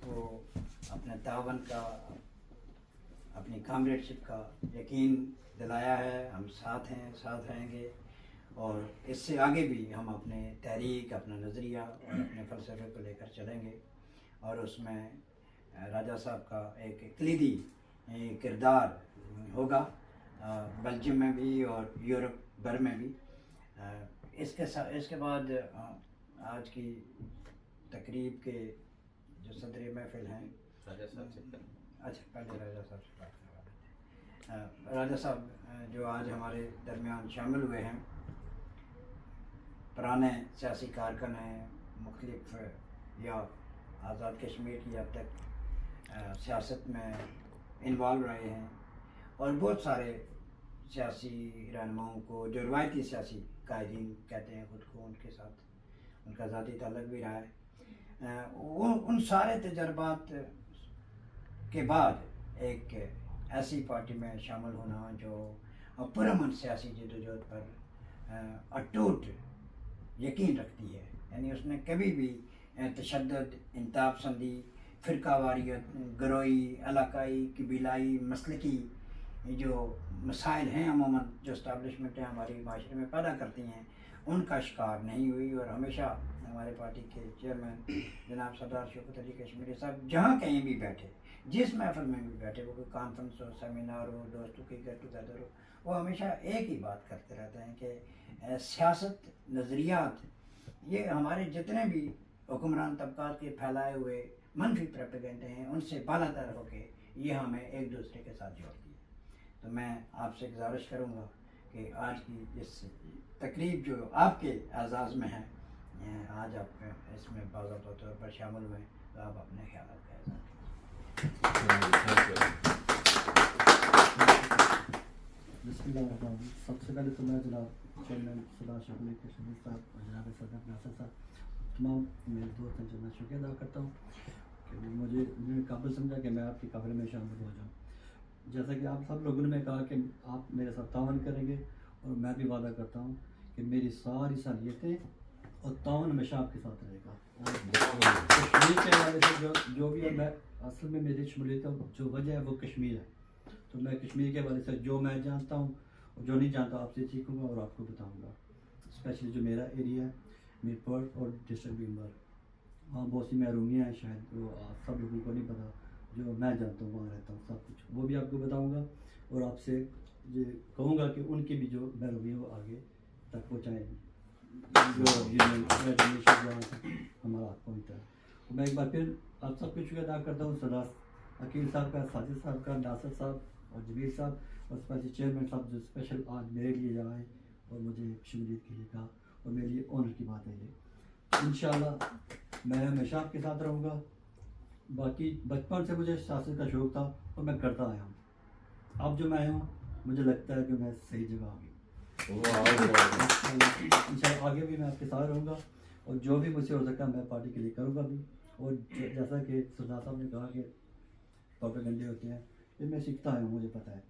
को अपने तावन का, अपनी कामरेडशिप का यकीन दिलाया है। हम साथ हैं, साथ रहेंगे और इससे आगे भी हम अपने तहरीक, अपना नज़रिया और अपने फ़लसफ़े को लेकर चलेंगे। और उसमें राजा साहब का एक कलीदी किरदार होगा, बेल्जियम में भी और यूरोप भर में भी। इसके बाद आज की तकरीब के जो सदर महफिल हैं, राजा साहब से अच्छा पहले राजा साहब से बात करवा लेते हैं। राजा साहब जो आज हमारे दरमियान शामिल हुए हैं, पुराने सियासी कारकुन हैं, मुख्तलिफ या आज़ाद कश्मीर की अब तक सियासत में इन्वॉल्व रहे हैं और बहुत सारे सियासी रहनुमाओं को जो रवायती सियासी कायदीन कहते हैं खुद को, उनके साथ उनका ज़ाती ताल्लुक़ भी रहा है। वो उन सारे तजर्बात के बाद एक ऐसी पार्टी में शामिल होना जो पुरअमन सियासी जद्दोजहद पर अटूट यकीन रखती है, यानी उसने कभी भी तशद्दुद, इंतहा पसंदी, फ़िरकावारियत, गरोई, इलाकाई, कबीलाई, मसलकी जो मसाइल हैं अमूमन जो इस्टेब्लिशमेंटें हमारी माशरे में पैदा करती हैं, उनका शिकार नहीं हुई। और हमेशा हमारे पार्टी के चेयरमैन जनाब सरदार शौकत अली कश्मीरी साहब जहाँ कहीं भी बैठे, जिस महफिल में भी बैठे, वो कोई कॉन्फ्रेंस हो, सेमिनार हो, दोस्तों की गेट टुगेदर हो, वो हमेशा एक ही बात करते रहते हैं कि सियासत, नज़रियात, ये हमारे जितने भी हुक्मरान तबकात के फैलाए हुए मनफी प्रोपेगेंडे हैं, उनसे बालातर होके ये हमें एक दूसरे के साथ जोड़ती है। तो मैं आपसे गुजारिश करूँगा कि आज की इस तकरीब जो आपके एजाज़ में है, आज आप इसमें बाज़ाब्ता तौर पर शामिल हुए, तो आप अपने ख्याल का इज़हार बिस्मिल्लाहिर्रहमानिर्रहीम। सबसे पहले तो मैं जनाब चेयरमैन सरदार शौकत अली कश्मीरी साहब और जनाब सदर नासिर साहब, तमाम मेरे दोस्त हैं जिनका शुक्रिया अदा करता हूँ कि मुझे काबिल समझा कि मैं आपकी काबिल में शामिल हो जाऊँ। जैसा कि आप सब लोगों ने कहा कि आप मेरे साथ तावन करेंगे, और मैं भी वादा करता हूँ कि मेरी सारी सालियतें और तावन हमेशा आपके साथ रहेगा। और कश्मीर के हवाले से जो भी है, मैं असल में मेरी शमूलियत जो वजह है वो कश्मीर है। तो मैं कश्मीर के हवाले से जो मैं जानता हूँ और जो नहीं जानता आपसे सीखूँगा और आपको बताऊँगा। स्पेशली जो मेरा एरिया है मीरपुर और डिस्ट्रिक्ट बिम्बर, वहाँ बहुत सी महरूमियाँ हैं, शायद वो सब लोगों को नहीं पता, जो मैं जानता हूँ वहाँ रहता हूँ, सब कुछ वो भी आपको बताऊँगा। और आपसे ये कहूँगा कि उनकी भी जो महरूमी है वो आगे तक पहुँचाएँ, जो हमारा पहुँचता है। तो मैं एक बार फिर आप सब कुछ अदा करता हूँ, सरदार अकील साहब का, साजिद साहब का, नासिर साहब और जमीर साहब और स्पेशल चेयरमैन साहब जो स्पेशल आज मेरे लिए आए और मुझे शमूलियत के लिए कहा, और मेरे लिए ऑनर की बात है ये। इंशाल्लाह मैं हमेशा आपके साथ रहूँगा। बाकी बचपन से मुझे सियासत का शौक़ था और मैं करता आया हूँ। अब जो मैं हूँ, मुझे लगता है कि मैं सही जगह आ गया। इंशाल्लाह आगे भी मैं आपके साथ रहूँगा, और जो भी मुझसे हो सकता है मैं पार्टी के लिए करूँगा भी। और जैसा कि सरदार साहब ने कहा कि प्रोपेगेंडे होते हैं, ये मैं सीखता आया हूँ, मुझे पता है।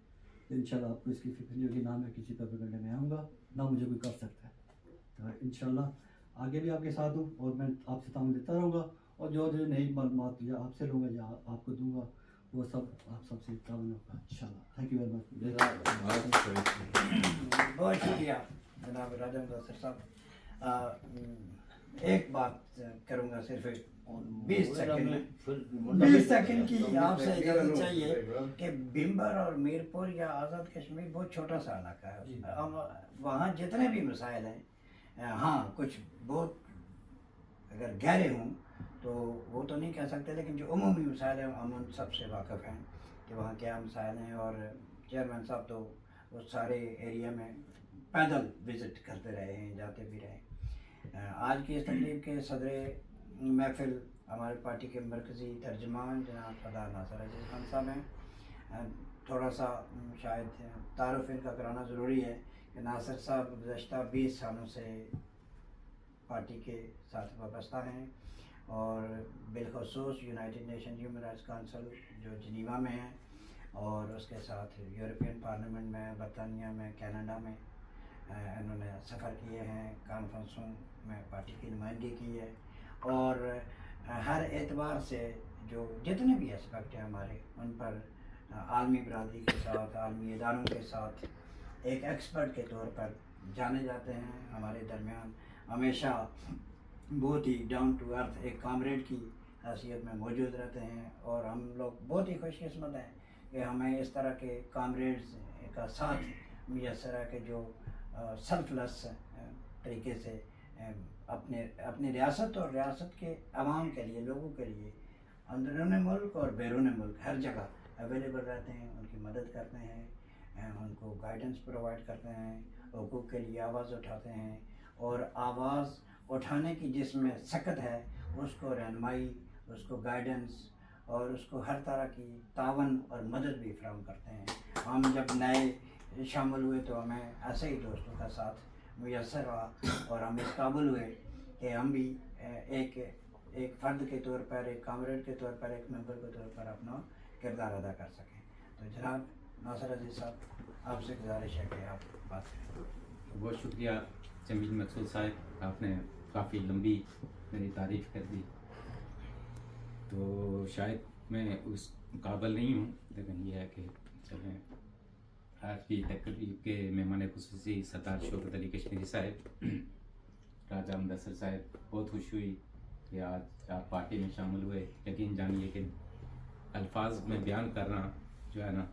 इंशाल्लाह आपको इसकी फिक्र नहीं होगी, ना मैं किसी प्रोपेगेंडे में आऊँगा, ना मुझे कोई कर सकता है। तो इंशाल्लाह आगे भी आपके साथ हूँ, और मैं आपसे ताउन देता रहूँगा, और जो नई मालूमात या आपसे लूँगा या आपको दूँगा, वो सब आप सबसे ताउन होगा इंशाल्लाह। Thank you very much. बहुत शुक्रिया जनाब राजन नासिर साहब। एक बात करूँगा, सिर्फ 20 सेकंड की आपसे इजाज़त चाहिए कि बिम्बर और मीरपुर या आज़ाद कश्मीर बहुत छोटा सा इलाका है। वहाँ जितने भी मसाइल हैं, हाँ कुछ बहुत अगर गहरे हों तो वो तो नहीं कह सकते, लेकिन जो उमूमी मसाइल हैं हम उन सबसे वाकिफ़ हैं कि वहाँ क्या मसाइल हैं। और चेयरमैन साहब तो उस सारे एरिया में पैदल विज़िट करते रहे हैं, जाते भी रहे। आज की इस तकरीब के सदर महफिल हमारी पार्टी के मरकज़ी तर्जमान जनाब सरदार नासिर अजीज़ खान साहब हैं। थोड़ा सा शायद तारुफ इनका कराना ज़रूरी है कि नासिर साहब गुज़श्ता 20 सालों से पार्टी के साथ वाबस्ता हैं, और बिलखसूस United Nation Human Rights Council जो जिनीवा में है, और उसके साथ यूरोपियन पार्लियामेंट में, बरतानिया में, कनाडा में इन्होंने सफ़र किए हैं, कॉन्फ्रेंसों में पार्टी की नुमाइंदगी की है। और हर एतबार से जो जितने भी एस्पेक्ट हैं हमारे, उन पर आलमी बरादरी के साथ, आलमी इदारों के साथ एक एक्सपर्ट के तौर पर जाने जाते हैं। हमारे दरमियान हमेशा बहुत ही डाउन टू अर्थ एक कामरेड की हैसियत में मौजूद रहते हैं, और हम लोग बहुत ही खुशकिस्मत हैं कि हमें इस तरह के कामरेड्स का साथ मुयस्सर है कि जो सेल्फलेस तरीके से अपनी रियासत और रियासत के अवाम के लिए, लोगों के लिए अंदरून मुल्क और बैरून मुल्क हर जगह अवेलेबल रहते हैं, उनकी मदद करते हैं, उनको गाइडेंस प्रोवाइड करते हैं, हुकूक़ के लिए आवाज़ उठाते हैं, और आवाज़ उठाने की जिसमें सकत है उसको रहनुमाई, उसको गाइडेंस और उसको हर तरह की तावन और मदद भी फराहम करते हैं। हम जब नए शामिल हुए तो हमें ऐसे ही दोस्तों का साथ मुयस्सर रहा, और हम इस काबिल हुए कि हम भी एक फ़र्द के तौर पर, एक कामरेड के तौर पर, एक मेंबर के तौर पर अपना किरदार अदा कर सकें। तो जनाब नासिर अजीज़ साहब, आपसे गुजारिश है कि आप बात करें। बहुत शुक्रिया जमील मकसूद साहब, आपने काफ़ी लंबी मेरी तारीफ़ कर दी। तो शायद मैं उस काबिल नहीं हूँ, लेकिन यह है कि चलें। आज की तकरीब के मेहमान खुसूसी सरदार शौकत अली कश्मीरी साहब, राजा मुदस्सर साहब, बहुत खुशी हुई कि आज आप पार्टी में शामिल हुए। यकीन जानिए कि अल्फाज में बयान करना जो है ना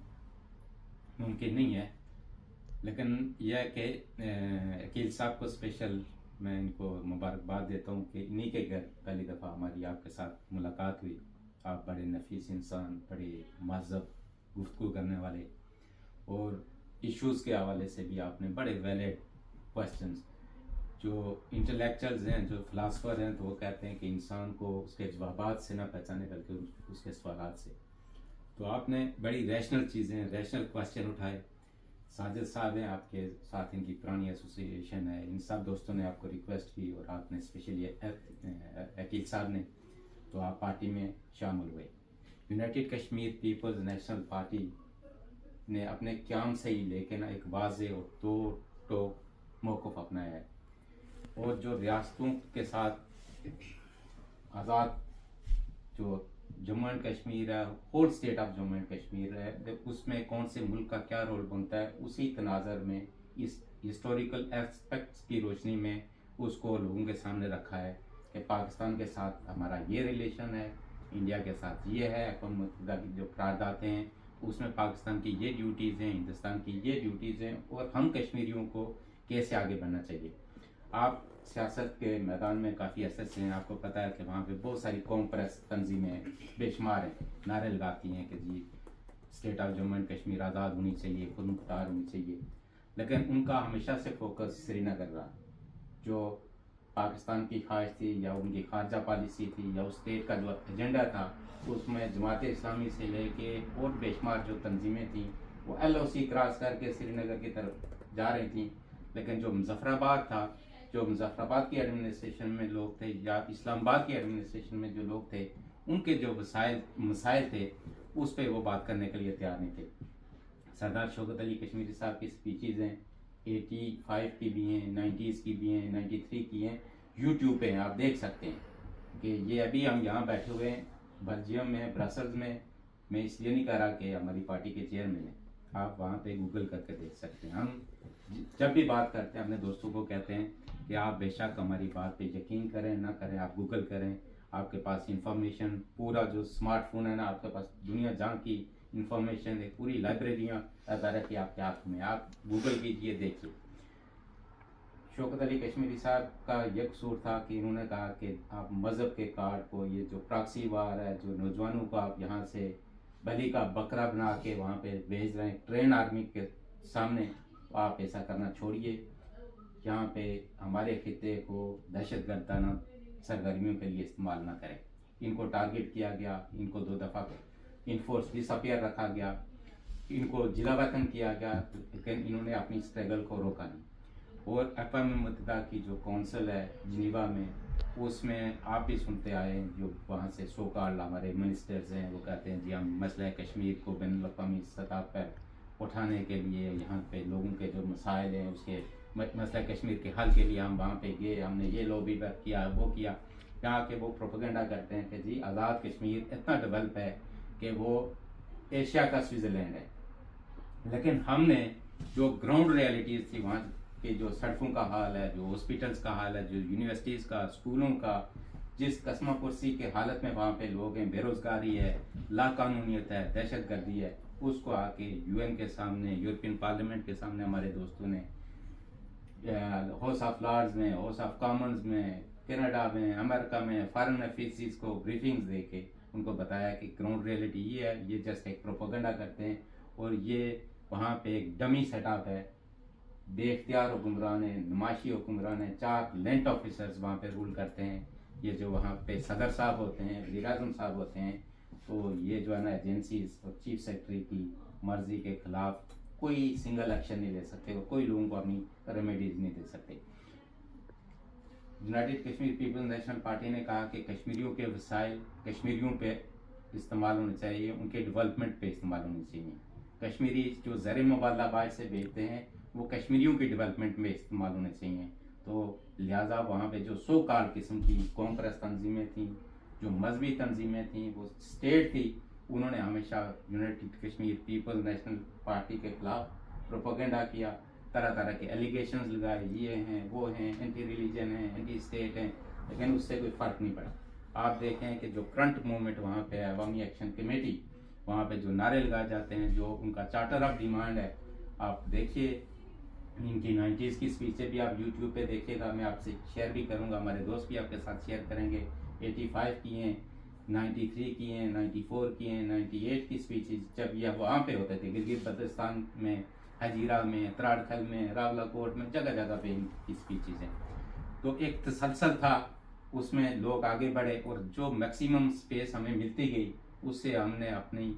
मुमकिन नहीं है, लेकिन यह है कि अकील साहब को स्पेशल मैं इनको मुबारकबाद देता हूँ कि इन्हीं के घर पहली दफ़ा हमारी आपके साथ मुलाकात हुई। आप बड़े नफीस इंसान, बड़े महज़ब गुफ्तगू करने वाले, और इश्यूज़ के हवाले से भी आपने बड़े वैलिड क्वेश्चंस, जो इंटेलेक्चुअल्स हैं, जो फ़िलासफ़र हैं, तो वो कहते हैं कि इंसान को उसके जवाबात से ना पहचाने बल्कि उसके सवालात से। तो आपने बड़ी रैशनल चीज़ें, रैशनल क्वेश्चन उठाए। साजिद साहब हैं आपके साथ, इनकी पुरानी एसोसिएशन है, इन सब दोस्तों ने आपको रिक्वेस्ट की और आपने स्पेशली अकील साहब ने, तो आप पार्टी में शामिल हुए। United Kashmir peoples national party ने अपने क्याम से ही लेके ना एक वाज़े और दो टोक मौक़िफ़ अपनाया है, और जो रियासतों के साथ आज़ाद जो जम्मू एंड कश्मीर है, whole state of Jammu and Kashmir है, उसमें कौन से मुल्क का क्या रोल बनता है, उसी तनाज़र में इस हिस्टोरिकल एस्पेक्ट्स की रोशनी में उसको लोगों के सामने रखा है कि पाकिस्तान के साथ हमारा ये रिलेशन है, इंडिया के साथ ये है, अक़वाम मुत्तहिदा की जो करारदादें हैं उसमें पाकिस्तान की ये ड्यूटीज़ हैं, हिंदुस्तान की ये ड्यूटीज़ हैं, और हम कश्मीरियों को कैसे आगे बढ़ना चाहिए। आप सियासत के मैदान में काफ़ी अरसे से हैं, आपको पता है कि वहाँ पे बहुत सारी कौम परस्त तंजीमें बेशुमार हैं, नारे लगाती हैं कि जी state of Jammu and Kashmir आज़ाद होनी चाहिए, खुद मुख्तार होनी चाहिए, लेकिन उनका हमेशा से फोकस श्रीनगर रहा। जो पाकिस्तान की ख्वाहिश थी या उनकी खारजा पॉलिसी थी या उस स्टेट का जो एजेंडा था, उसमें जमात इस्लामी से लेके और बेशुमार जो तंजीमें थीं वो LOC क्रॉस करके श्रीनगर की तरफ जा रही थी। लेकिन जो मुजफ्फराबाद था, जो मुजफ्फराबाद की एडमिनिस्ट्रेशन में लोग थे या इस्लामाबाद की एडमिनिस्ट्रेशन में जो लोग थे, उनके जो मसाइल थे उस पर वो बात करने के लिए तैयार नहीं थे। सरदार शौकत अली कश्मीरी साहब की स्पीचेज़ हैं, 85 की भी हैं, 90s की भी हैं, 93 की हैं, यूट्यूब पे हैं, आप देख सकते हैं कि ये अभी हम यहाँ बैठे हुए हैं बेल्जियम में, ब्रसल्स में। मैं इसलिए नहीं कह रहा कि हमारी पार्टी के चेयरमैन हैं, आप वहाँ पे गूगल करके देख सकते हैं। हम जब भी बात करते हैं अपने दोस्तों को कहते हैं कि आप बेशक हमारी बात पे यकीन करें ना करें, आप गूगल करें, आपके पास इंफॉर्मेशन पूरा जो स्मार्टफोन है ना, आपके पास दुनिया जहाँ की इंफॉर्मेशन है, पूरी लाइब्रेरियाँ अदारा की आपके हाथ में, आप गूगल कीजिए, देखिए। शौकत अली कश्मीरी साहब का यह कसूर था कि इन्होंने कहा कि आप मज़हब के कार्ड को, ये जो प्रॉक्सी वार है, जो नौजवानों को आप यहाँ से बलि का बकरा बना के वहाँ पे भेज रहे हैं ट्रेन आर्मी के सामने, तो आप ऐसा करना छोड़िए। यहाँ पे हमारे खिते को दहशतगर्दाना सरगर्मियों के लिए इस्तेमाल ना करें। इनको टारगेट किया गया, इनको 2 दफ़ा इनफोर्स डिसअपियर रखा गया, इनको जिला वतन किया गया, लेकिन इन्होंने अपनी स्ट्रगल को रोका नहीं। और अक़वाम मुत्तहिदा की जो कौंसिल है जिनीवा में, उसमें आप भी सुनते आए, जो वहाँ से सो कॉल्ड हमारे मिनिस्टर्स हैं, वो कहते हैं जी हम मसला कश्मीर को बैनुल-अक़वामी सतह पर उठाने के लिए, यहाँ पे लोगों के जो मसाइल हैं उसके मसला कश्मीर के हल के लिए हम वहाँ पे गए, हमने ये लॉबी वर्क किया, वो किया। यहाँ के वो प्रोपेगेंडा करते हैं कि जी आज़ाद कश्मीर इतना डेवलप है कि वो एशिया का स्विट्ज़रलैंड है, लेकिन हमने जो ग्राउंड रियलिटीज़ थी वहाँ के, जो सड़कों का हाल है, जो हॉस्पिटल्स का हाल है, जो यूनिवर्सिटीज़ का, स्कूलों का, जिस कसमा कुर्सी के हालत में वहाँ पे लोग हैं, बेरोज़गारी है, लाकानूनियत है, दहशतगर्दी है, उसको आके UN के सामने, यूरोपियन पार्लियामेंट के सामने हमारे दोस्तों ने हाउस ऑफ लॉर्ड्स में, हाउस ऑफ कॉमन्स में, कनाडा में, अमेरिका में फॉरेन अफेयर्स को ब्रीफिंग्स दे के उनको बताया कि ग्राउंड रियलिटी ये है, ये जस्ट एक प्रोपेगेंडा करते हैं और ये वहाँ पे एक डमी सेटअप है, बेख्तियार हुक्मरान है, नुमाइशी हुक्मरान है, 4 लेंट ऑफिसर्स वहाँ पे रूल करते हैं। ये जो वहाँ पे सदर साहब होते हैं, वज़ीर आज़म साहब होते हैं, तो ये जो है ना एजेंसीज और चीफ सेक्रेटरी की मर्जी के खिलाफ कोई सिंगल एक्शन नहीं ले सकते और कोई लोगों को अपनी रेमेडीज नहीं दे सकते। United Kashmir peoples national party ने कहा कि कश्मीरियों के वसाइल कश्मीरियों पे इस्तेमाल होने चाहिए, उनके डेवलपमेंट पे इस्तेमाल होने चाहिए। कश्मीरी जो ज़र मुबादला बाहर से भेजते हैं वो कश्मीरियों की डेवलपमेंट में इस्तेमाल होने चाहिए। तो लिहाजा वहाँ पे जो 100 किस्म की कौम परस्त तंजीमें थीं, जो मजहबी तंजीमें थी, वो स्टेट थी, उन्होंने हमेशा United Kashmir peoples national party के खिलाफ प्रोपेगेंडा किया, तरह तरह के एलिगेशंस लगाए, ये हैं वो हैं, एंटी रिलीजन हैं, एंटी स्टेट हैं, लेकिन उससे कोई फ़र्क नहीं पड़ा। आप देखें कि जो करंट मूवमेंट वहाँ पे है, अवामी एक्शन कमेटी, वहाँ पे जो नारे लगाए जाते हैं, जो उनका चार्टर ऑफ डिमांड है, आप देखिए इनकी 90s की स्पीचें भी आप यूट्यूब पे देखिएगा, मैं आपसे शेयर भी करूँगा, हमारे दोस्त भी आपके साथ शेयर करेंगे। 85 की हैं, 93 की हैं, 94 की हैं, 98 की स्पीचेस जब यह वहाँ पे होते थे, गिलगित बल्तिस्तान में, हजीरा में, त्राड़खल में, रावलाकोट में, जगह जगह पे इनकी स्पीचेस हैं। तो एक तसलसल था, उसमें लोग आगे बढ़े और जो मैक्सिमम स्पेस हमें मिलती गई, उससे हमने अपनी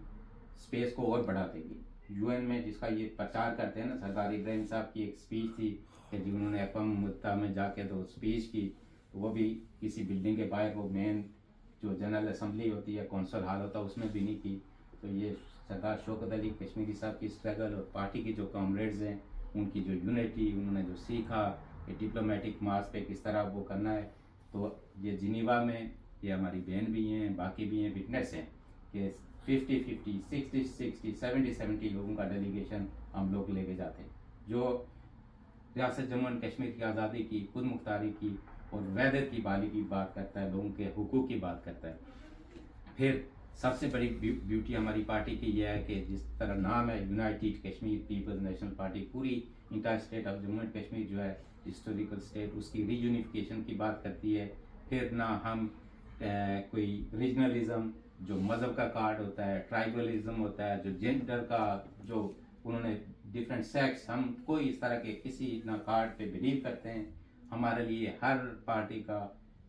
स्पेस को और बढ़ाते गई। यूएन में जिसका ये प्रचार करते हैं ना, सरदार इब्राहिम साहब की एक स्पीच थी कि जिन्होंने अक़वाम मुत्तहिदा में जाके तो स्पीच की, वो भी किसी बिल्डिंग के बाहर, वो मेन जो जनरल असम्बली होती है, कौंसल हाल होता है, उसमें भी नहीं की। तो ये सरदार शौकत अली कश्मीरी साहब की स्ट्रगल और पार्टी की जो कॉमरेड्स हैं, उनकी जो यूनिटी, उन्होंने जो सीखा कि डिप्लोमेटिक मार्च पे किस तरह वो करना है। तो ये जिनीवा में ये हमारी बहन भी हैं, बाकी भी हैं, विटनेस हैं कि 50-50, 60-60, 70-70 लोगों का डेलीगेशन हम लोग लेके जाते हैं, जो रियासत जम्मू एंड कश्मीर की आज़ादी की, खुद मुख्तारी की और वहदत की बहाली की बात करता है, लोगों के हुकूक की बात करता है। फिर सबसे बड़ी ब्यूटी हमारी पार्टी की यह है कि जिस तरह नाम है United Kashmir peoples national Party, पूरी entire state of Jammu and Kashmir जो है हिस्टोरिकल स्टेट, उसकी रीयूनिफिकेशन की बात करती है। फिर ना हम कोई रीजनलिज्म, जो मज़हब का कार्ड होता है, ट्राइबलिज्म होता है, जो जेंडर का जो उन्होंने डिफरेंट सेक्स, हम कोई इस तरह के किसी ना कार्ड पे बिलीव करते हैं। हमारे लिए हर पार्टी का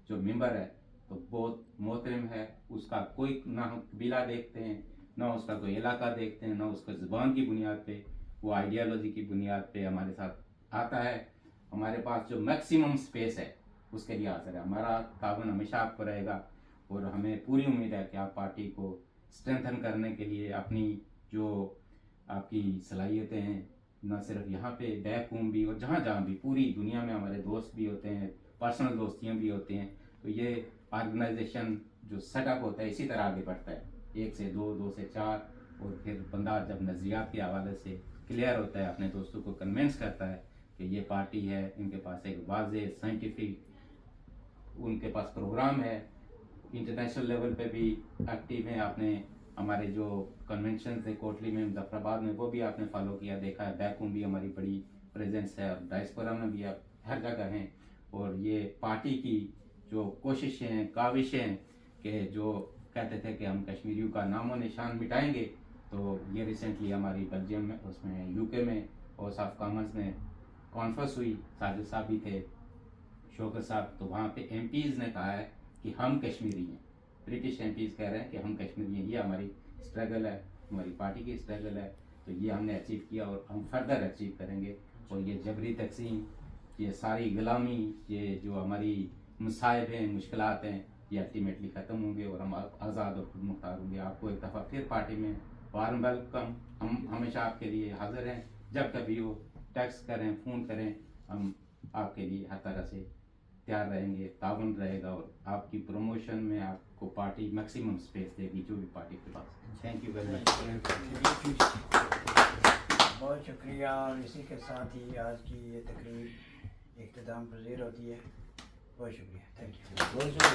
जो मेंबर है तो बहुत मोहतरम है, उसका कोई ना हम कबीला देखते हैं, ना उसका कोई इलाका देखते हैं, ना उसको ज़ुबान की बुनियाद पे, वो आइडियालॉजी की बुनियाद पे हमारे साथ आता है। हमारे पास जो मैक्सिमम स्पेस है उसके लिए हाजिर है। हमारा तावन हमेशा आपको रहेगा और हमें पूरी उम्मीद है कि आप पार्टी को स्ट्रेंथन करने के लिए अपनी जो आपकी सलाहियतें हैं, न सिर्फ यहाँ पे बैक होम भी और जहाँ जहाँ भी पूरी दुनिया में हमारे दोस्त भी होते हैं, पर्सनल दोस्तियाँ भी होती हैं। तो ये ऑर्गेनाइजेशन जो सेटअप होता है इसी तरह आगे बढ़ता है, 1 से 2, 2 से 4, और फिर बंदा जब नज़रियात के हवाले से क्लियर होता है, अपने दोस्तों को कन्विंस करता है कि ये पार्टी है, इनके पास एक वाज़ेह साइंटिफिक उनके पास प्रोग्राम है, इंटरनेशनल लेवल पे भी एक्टिव हैं। आपने हमारे जो कन्वेंशन थे कोटली में, मुजफ्फराबाद में, वो भी आपने फॉलो किया, देखा है। बैक होम भी हमारी बड़ी प्रेजेंस है, और डायस्पोरा में भी आप हर जगह हैं। और ये पार्टी की जो कोशिशें हैं, काविशें हैं कि जो कहते थे कि हम कश्मीरियों का नामो निशान मिटाएंगे, तो ये रिसेंटली हमारी बेल्जियम में, उसमें यूके में हाउस ऑफ कॉमन्स में कॉन्फ्रेंस हुई, साजिद साहब भी थे, शौकत साहब। तो वहाँ पे एमपीज़ ने कहा है कि हम कश्मीरी हैं, ब्रिटिश एमपीज़ कह रहे हैं कि हम कश्मीरी हैं। ये हमारी स्ट्रगल है, हमारी पार्टी की स्ट्रगल है। तो ये हमने अचीव किया और हम फर्दर अचीव करेंगे। और ये जबरी तकसीम, ये सारी गुलामी, ये जो हमारी मसाइब हैं, मुश्किलात हैं, ये अल्टीमेटली ख़त्म होंगे और हम आज़ाद और खुद मुख्तार होंगे। आपको एक दफ़ा फिर पार्टी में वार्म वेलकम। हम हमेशा आपके लिए हाजिर हैं, जब कभी हो टेक्स्ट करें, फ़ोन करें, हम आपके लिए हर तरह से तैयार रहेंगे, ताउन रहेगा। और आपकी प्रमोशन में आपको पार्टी मैक्सिमम स्पेस देगी, जो भी पार्टी के पास। Thank you very much. बहुत शुक्रिया। और इसी के साथ ही आज की ये तकरीब इख्तिताम पज़ीर होती है। बहुत शुक्रिया, थैंक यू।